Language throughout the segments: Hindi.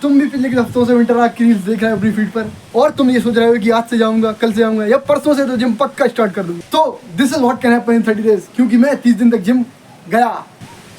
तुम भी पिछले कुछ हफ्तों से विंटर आर्क की रील्स देख रहे हो अपनी फीड पर और तुम ये सोच रहे हो कि आज से जाऊंगा, कल से जाऊंगा या परसों से तो जिम पक्का स्टार्ट कर दूंगा। तो this is what can happen in 30 days, क्योंकि मैं 30 दिन तक जिम गया।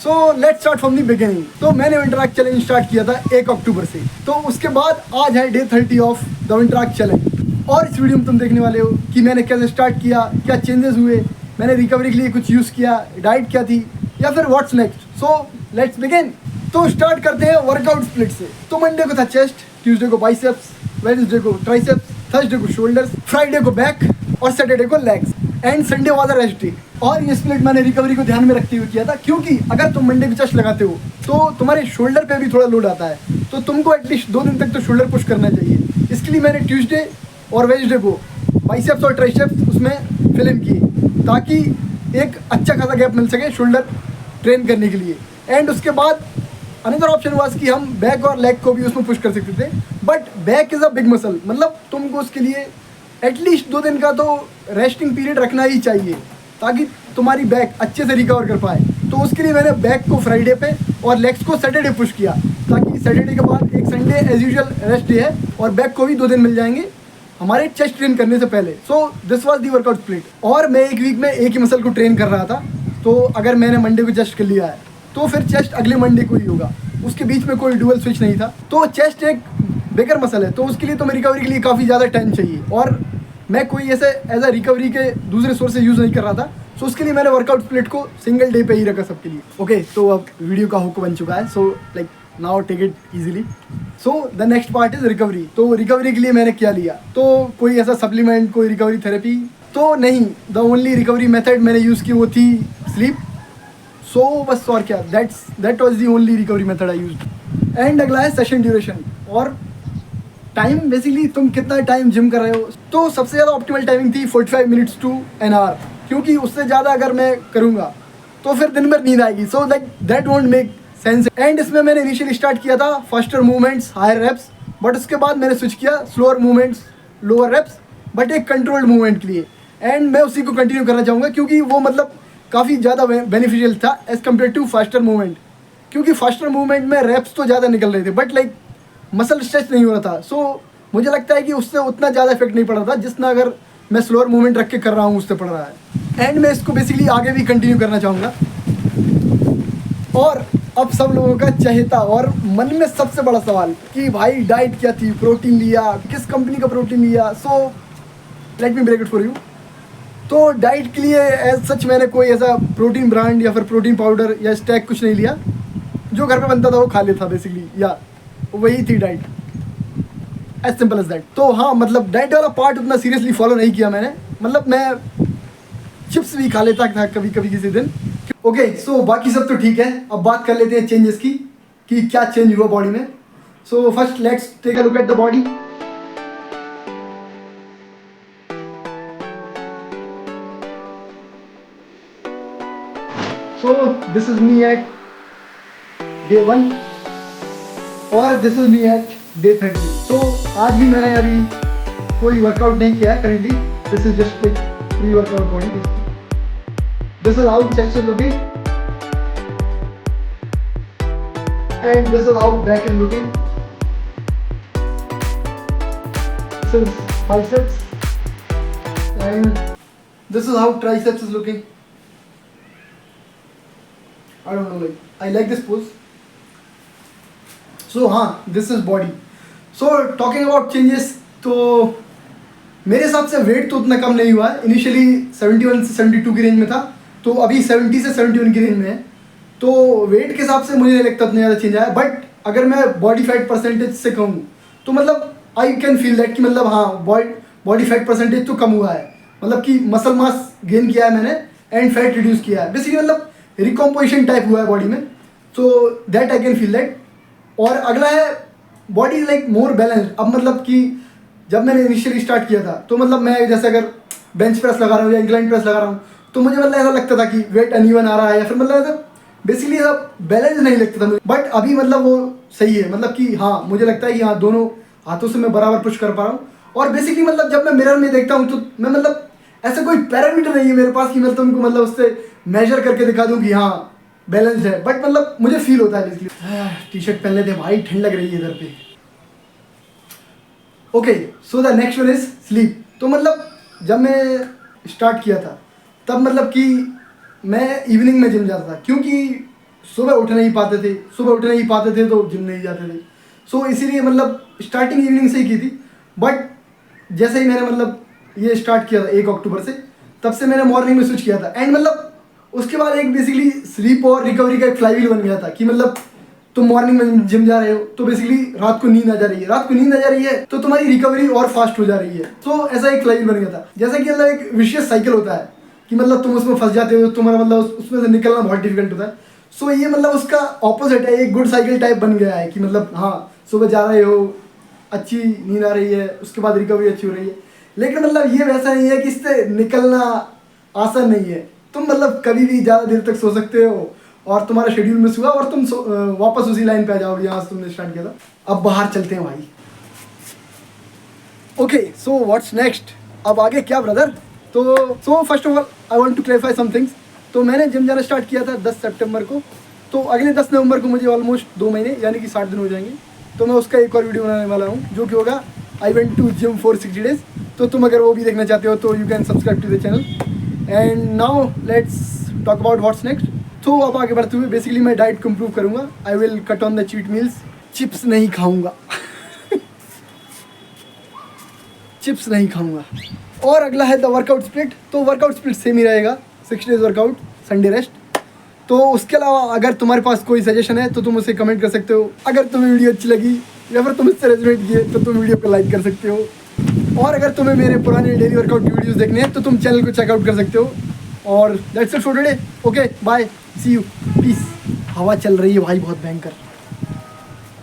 So let's start from the beginning. तो मैंने विंटर आर्क चैलेंज स्टार्ट किया था 1 अक्टूबर से। तो उसके बाद आज है day 30 of the winter arc challenge. और इस वीडियो में तुम देखने वाले हो कि मैंने कैसे स्टार्ट किया, क्या चेंजेस हुए, मैंने रिकवरी के लिए कुछ यूज़ किया, डाइट क्या थी, या फिर what's next. So let's begin. तो स्टार्ट करते हैं वर्कआउट स्प्लिट से। तो मंडे को था चेस्ट, ट्यूसडे को बाइसेप्स, वेडनेसडे को ट्राइसेप्स, थर्सडे को शोल्डर्स, फ्राइडे को बैक और सैटरडे को legs and Sunday was a rest day. और ये स्प्लिट मैंने रिकवरी को ध्यान में रखते हुए किया था, क्योंकि अगर तुम मंडे को चेस्ट लगाते हो तो तुम्हारे शोल्डर पे भी थोड़ा लोड आता है, तो तुमको एटलीस्ट 2 दिन तक तो शोल्डर पुश करना चाहिए। इसके लिए मैंने ट्यूसडे और वेडनेसडे को बाइसेप्स और ट्राइसेप्स उसमें फिल इन किए, ताकि एक अच्छा खासा गैप मिल सके शोल्डर ट्रेन करने के लिए। एंड उसके बाद अनदर ऑप्शन वाज कि हम बैक और लेग को भी उसमें पुश कर सकते थे, but back is a big muscle, मतलब तुमको उसके लिए एटलीस्ट 2 दिन का तो रेस्टिंग पीरियड रखना ही चाहिए, ताकि तुम्हारी बैक अच्छे से रिकवर कर पाए। तो उसके लिए मैंने बैक को फ्राइडे पे और लेग्स को सैटरडे पुश किया, ताकि सैटरडे के बाद एक Sunday as usual rest day है और बैक को भी 2 दिन मिल जाएंगे हमारे चेस्ट ट्रेन करने से पहले। So this was the workout split. और मैं एक वीक में एक ही मसल को ट्रेन कर रहा था, तो अगर मैंने मंडे को चेस्ट कर लिया है तो फिर चेस्ट अगले मंडे को ही होगा, उसके बीच में कोई डुअल स्विच नहीं था। तो चेस्ट एक बिगर मसल है, तो उसके लिए तो मेरी रिकवरी के लिए काफ़ी ज़्यादा टाइम चाहिए, और मैं कोई ऐसे एज अ रिकवरी के दूसरे सोर्स से यूज़ नहीं कर रहा था। सो उसके लिए मैंने वर्कआउट स्प्लिट को सिंगल डे पे ही रखा सबके लिए। ओके, तो अब वीडियो का हुक बन चुका है, so like now take it easily. So the next part is recovery. तो रिकवरी के लिए मैंने क्या लिया, तो कोई ऐसा सप्लीमेंट, कोई रिकवरी थेरेपी तो नहीं। द ओनली रिकवरी मेथड मैंने यूज़ की वो थी स्लीप। सो बस, और क्या, that was the only recovery method I used. And अगला है सेशन ड्यूरेशन और टाइम। बेसिकली तुम कितना टाइम जिम कर रहे हो, तो सबसे ज़्यादा ऑप्टिमल टाइमिंग थी 45 मिनट्स टू एन आवर, क्योंकि उससे ज़्यादा अगर मैं करूँगा तो फिर दिन भर नींद आएगी। So that won't make sense. And इसमें मैंने इनिशियली स्टार्ट किया था faster movements, higher reps, but उसके बाद मैंने स्विच किया slower movements, lower reps, but एक कंट्रोल्ड मूवमेंट के लिए। एंड मैं उसी को कंटिन्यू करना चाहूँगा, क्योंकि वो मतलब काफ़ी ज़्यादा बेनिफिशियल था as compare to faster movement, क्योंकि फास्टर मूवमेंट में रेप्स तो ज़्यादा निकल रहे थे, बट लाइक मसल स्ट्रेच नहीं हो रहा था। सो मुझे लगता है कि उससे उतना ज़्यादा इफेक्ट नहीं पड़ रहा था जितना अगर मैं स्लोअर मूवमेंट रख के कर रहा हूँ उससे पड़ रहा है। एंड मैं इसको बेसिकली आगे भी कंटिन्यू करना चाहूँगा। और अब सब लोगों का चहेता और मन में सबसे बड़ा सवाल कि भाई डाइट क्या थी, प्रोटीन लिया, किस कंपनी का प्रोटीन लिया। So let me break it for you. तो डाइट के लिए एज सच मैंने कोई ऐसा प्रोटीन ब्रांड या फिर प्रोटीन पाउडर या स्टैक कुछ नहीं लिया, जो घर पे बनता था वो खा लेता बेसिकली, या वही थी diet, as simple as that. तो हाँ, मतलब डाइट वाला पार्ट उतना सीरियसली फॉलो नहीं किया मैंने, मतलब मैं चिप्स भी खा लेता था कभी कभी किसी दिन। ओके, सो बाकी सब तो ठीक है। अब बात कर लेते हैं चेंजेस की कि क्या चेंज हुआ बॉडी में। So first let's take a look at the body. So this is me at day 1 और this is me at day 30। तो आज भी मैंने अभी कोई वर्कआउट नहीं किया है currently. This is just pre workout body. This is how chest is looking and this is how back is looking. This is biceps and this is how triceps is looking. I don't know, like I like this pose. So हाँ, this is body. So talking about changes, तो मेरे हिसाब से वेट तो उतना कम नहीं हुआ है। इनिशियली 71 से 72 की रेंज में था, तो अभी 70 से 71 की रेंज में है। तो वेट के हिसाब से मुझे नहीं लगता उतना ज़्यादा चेंज आया, बट अगर मैं बॉडी फैट परसेंटेज से कहूँ तो मतलब आई कैन फील दैट कि मतलब हाँ, बॉडी फैट परसेंटेज तो कम हुआ है, मतलब कि मसल मास गेन किया है मैंने एंड फैट रिड्यूस किया है। बेसिकली मतलब रिकॉम्पोजिशन टाइप हुआ है बॉडी में, so that I can feel that. और अगला है बॉडी लाइक मोर बैलेंस्ड। अब मतलब कि जब मैंने इनिशियली स्टार्ट किया था तो मतलब मैं जैसे अगर बेंच प्रेस लगा रहा हूँ या इंक्लाइन प्रेस लगा रहा हूँ तो मुझे मतलब ऐसा लगता था कि वेट अनइवन आ रहा है, या फिर मतलब ऐसा बेसिकली ऐसा बैलेंस नहीं लगता था मुझे। बट अभी मतलब वो सही है, मतलब कि हाँ, मुझे लगता है कि हाँ, दोनों हाथों से मैं बराबर पुश कर पा रहा हूँ। और बेसिकली मतलब जब मैं मिरर में देखता हूँ तो मैं मतलब ऐसा कोई पैरामीटर नहीं है मेरे पास कि मैं तुमको मतलब उससे मेजर करके दिखा दूँ कि हाँ बैलेंस है, बट मतलब मुझे फील होता है बेसिकली। टी शर्ट पहन लेते भाई, ठंड लग रही है इधर पे। Okay, so the next one is sleep. तो मतलब जब मैं स्टार्ट किया था तब मतलब कि मैं इवनिंग में जिम जाता था, क्योंकि सुबह उठ नहीं पाते थे, तो जिम नहीं जाते थे। सो इसीलिए मतलब स्टार्टिंग इवनिंग से ही की थी। बट जैसे ही मैंने मतलब ये स्टार्ट किया था 1 अक्टूबर से, तब से मैंने मॉर्निंग में स्विच किया था। एंड मतलब उसके बाद एक बेसिकली स्लीप और रिकवरी का एक फ्लाईव्हील बन गया था कि मतलब तुम मॉर्निंग में जिम जा रहे हो तो बेसिकली रात को नींद आ जा रही है, तो तुम्हारी रिकवरी और फास्ट हो जा रही है। तो ऐसा एक फ्लाईव्हील बन गया था, जैसा कि मतलब एक विशियस साइकिल होता है कि मतलब तुम उसमें फंस जाते हो, तुम्हारा मतलब उसमें से निकलना बहुत डिफिकल्ट होता है। सो ये मतलब उसका ऑपोजिट है, एक गुड साइकिल टाइप बन गया है कि मतलब हाँ, सुबह जा रहे हो, अच्छी नींद आ रही है, उसके बाद रिकवरी अच्छी हो रही है। लेकिन मतलब ये वैसा नहीं है कि इससे निकलना आसान नहीं है। तुम मतलब कभी भी ज़्यादा देर तक सो सकते हो और तुम्हारा शेड्यूल मिस हुआ और तुम वापस उसी लाइन पे आ जाओगे जहाँ से तुमने स्टार्ट किया था। अब बाहर चलते हैं भाई। ओके, सो व्हाट्स नेक्स्ट, अब आगे क्या ब्रदर? तो first of all I want to clarify some things. तो मैंने जिम जाना स्टार्ट किया था 10 सितंबर को। तो अगले 10 नवंबर को मुझे ऑलमोस्ट 2 महीने यानी कि 60 दिन हो जाएंगे। तो मैं उसका एक और वीडियो बनाने वाला हूँ जो कि होगा I went to gym for 60 days. तो तुम अगर वो भी देखना चाहते हो तो you can subscribe to the channel. And now let's talk about what's next. तो अब आगे बढ़ते हुए बेसिकली मैं डाइट को इम्प्रूव करूँगा। I will cut on the cheat meals. Chips नहीं खाऊँगा चिप्स नहीं खाऊँगा। और अगला है द वर्कआउट स्प्लिट। तो वर्कआउट स्प्लिट सेम ही रहेगा, 6 डेज वर्कआउट, संडे रेस्ट। तो उसके अलावा अगर तुम्हारे पास कोई सजेशन है तो तुम उसे कमेंट कर सकते हो। अगर तुम्हें वीडियो अच्छी लगी या फिर तुम इससे रेजोनेट किए तो तुम वीडियो को लाइक कर सकते हो। और अगर तुम्हें मेरे पुराने डेली वर्कआउट की वीडियोस देखने हैं तो तुम चैनल को चेकआउट कर सकते हो। और that's it for today. Okay bye, see you, peace. हवा चल रही है भाई बहुत भयंकर।